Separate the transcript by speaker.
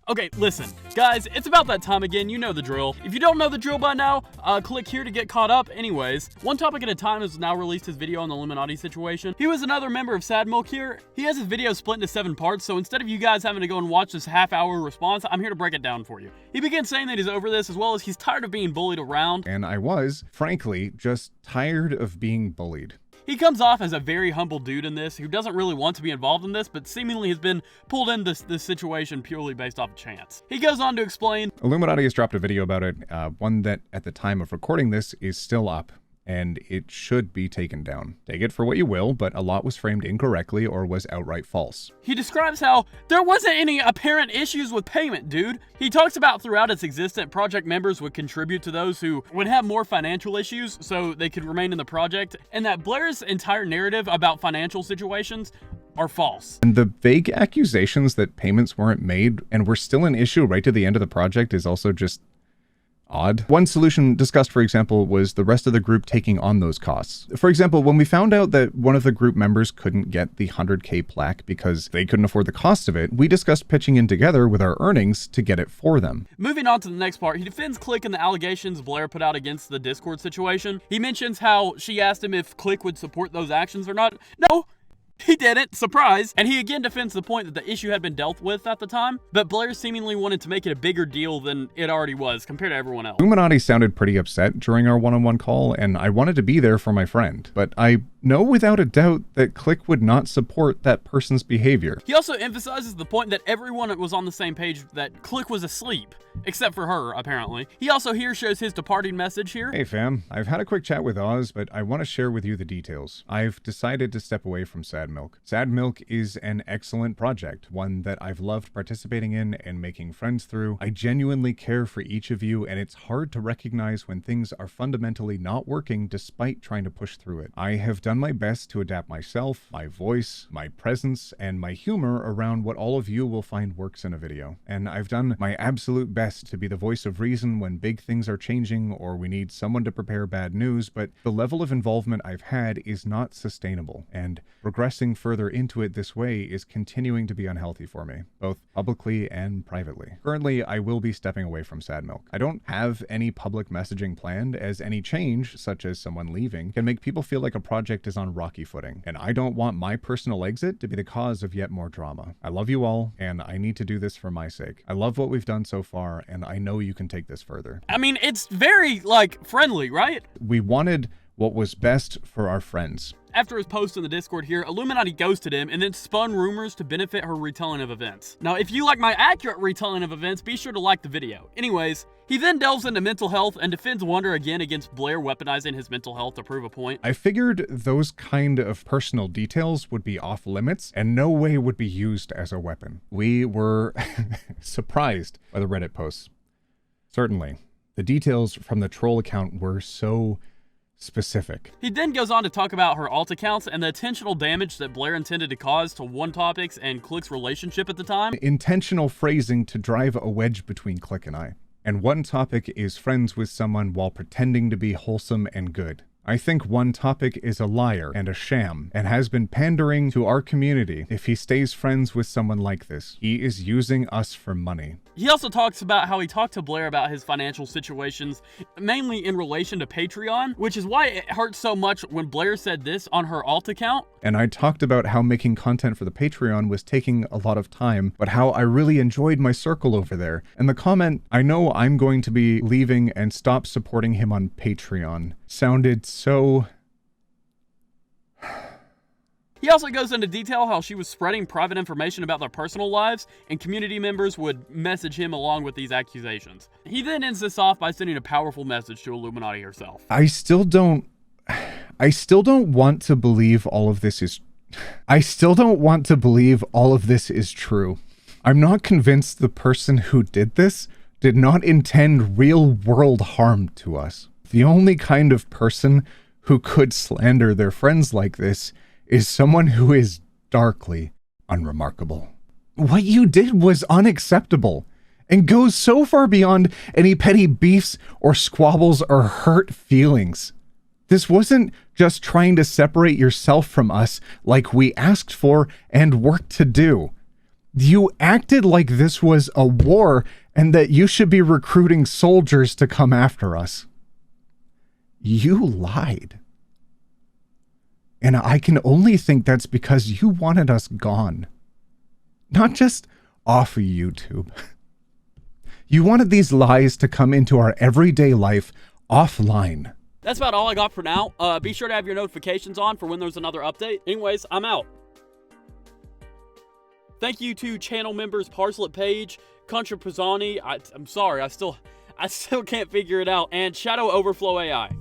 Speaker 1: Okay, listen, guys, it's about that time again, you know the drill. If you don't know the drill by now, click here to get caught up. Anyways, One Topic at a Time has now released his video on the Illuminaughtii situation. He was another member of Sad Milk here. He has his video split into 7 parts, so instead of you guys having to go and watch this half-hour response, I'm here to break it down for you. He begins saying that he's over this, as well as he's tired of being bullied around.
Speaker 2: And I was, frankly, just tired of being bullied.
Speaker 1: He comes off as a very humble dude in this, who doesn't really want to be involved in this, but seemingly has been pulled into this situation purely based off chance. He goes on to explain,
Speaker 2: Illuminaughtii has dropped a video about it, one that at the time of recording this is still up, and it should be taken down. Take it for what you will, but a lot was framed incorrectly or was outright false.
Speaker 1: He describes how there wasn't any apparent issues with payment, dude. He talks about throughout its existence, project members would contribute to those who would have more financial issues so they could remain in the project, and that Blair's entire narrative about financial situations are false.
Speaker 2: And the vague accusations that payments weren't made and were still an issue right to the end of the project is also just odd. One solution discussed, for example, was the rest of the group taking on those costs. For example, when we found out that one of the group members couldn't get the 100K plaque because they couldn't afford the cost of it, we discussed pitching in together with our earnings to get it for them.
Speaker 1: Moving on to the next part, he defends Click and the allegations Blair put out against the Discord situation. He mentions how she asked him if Click would support those actions or not. No, he didn't, surprise! And he again defends the point that the issue had been dealt with at the time, but Blair seemingly wanted to make it a bigger deal than it already was compared to everyone else.
Speaker 2: Illuminaughtii sounded pretty upset during our one-on-one call, and I wanted to be there for my friend, but I know without a doubt that Click would not support that person's behavior.
Speaker 1: He also emphasizes the point that everyone was on the same page that Click was asleep, except for her, apparently. He also here shows his departing message here.
Speaker 2: Hey fam, I've had a quick chat with Oz, but I want to share with you the details. I've decided to step away from Sad Milk. Sad Milk is an excellent project, one that I've loved participating in and making friends through. I genuinely care for each of you, and it's hard to recognize when things are fundamentally not working despite trying to push through it. I have done my best to adapt myself, my voice, my presence, and my humor around what all of you will find works in a video. And I've done my absolute best to be the voice of reason when big things are changing or we need someone to prepare bad news, but the level of involvement I've had is not sustainable, and progressing further into it this way is continuing to be unhealthy for me, both publicly and privately. Currently, I will be stepping away from Sad Milk. I don't have any public messaging planned, as any change, such as someone leaving, can make people feel like a project is on rocky footing, and I don't want my personal exit to be the cause of yet more drama. I love you all, and I need to do this for my sake. I love what we've done so far, and I know you can take this further.
Speaker 1: I mean, it's very, friendly, right?
Speaker 2: We wanted what was best for our friends.
Speaker 1: After his post in the Discord here, Illuminaughtii ghosted him and then spun rumors to benefit her retelling of events. Now, if you like my accurate retelling of events, be sure to like the video. Anyways, he then delves into mental health and defends Wonder again against Blair weaponizing his mental health to prove a point.
Speaker 2: I figured those kind of personal details would be off limits and no way would be used as a weapon. We were surprised by the Reddit posts. Certainly. The details from the troll account were so specific.
Speaker 1: He then goes on to talk about her alt accounts and the intentional damage that Blair intended to cause to One Topic's and Click's relationship at the time.
Speaker 2: Intentional phrasing to drive a wedge between Click and I. And One Topic is friends with someone while pretending to be wholesome and good. I think One Topic is a liar and a sham, and has been pandering to our community. If he stays friends with someone like this, he is using us for money.
Speaker 1: He also talks about how he talked to Blair about his financial situations, mainly in relation to Patreon, which is why it hurt so much when Blair said this on her alt account.
Speaker 2: And I talked about how making content for the Patreon was taking a lot of time, but how I really enjoyed my circle over there. And the comment, I know I'm going to be leaving and stop supporting him on Patreon, sounded so...
Speaker 1: He also goes into detail how she was spreading private information about their personal lives, and community members would message him along with these accusations. He then ends this off by sending a powerful message to Illuminaughtii herself.
Speaker 2: I still don't want to believe all of this is... I still don't want to believe all of this is true. I'm not convinced the person who did this did not intend real-world harm to us. The only kind of person who could slander their friends like this is someone who is darkly unremarkable. What you did was unacceptable and goes so far beyond any petty beefs or squabbles or hurt feelings. This wasn't just trying to separate yourself from us like we asked for and worked to do. You acted like this was a war and that you should be recruiting soldiers to come after us. You lied. And I can only think that's because you wanted us gone. Not just off of YouTube. You wanted these lies to come into our everyday life offline.
Speaker 1: That's about all I got for now. Be sure to have your notifications on for when there's another update. Anyways, I'm out. Thank you to channel members Parcelet Page, Contra Pizzani, I'm sorry, I still can't figure it out, and Shadow Overflow AI.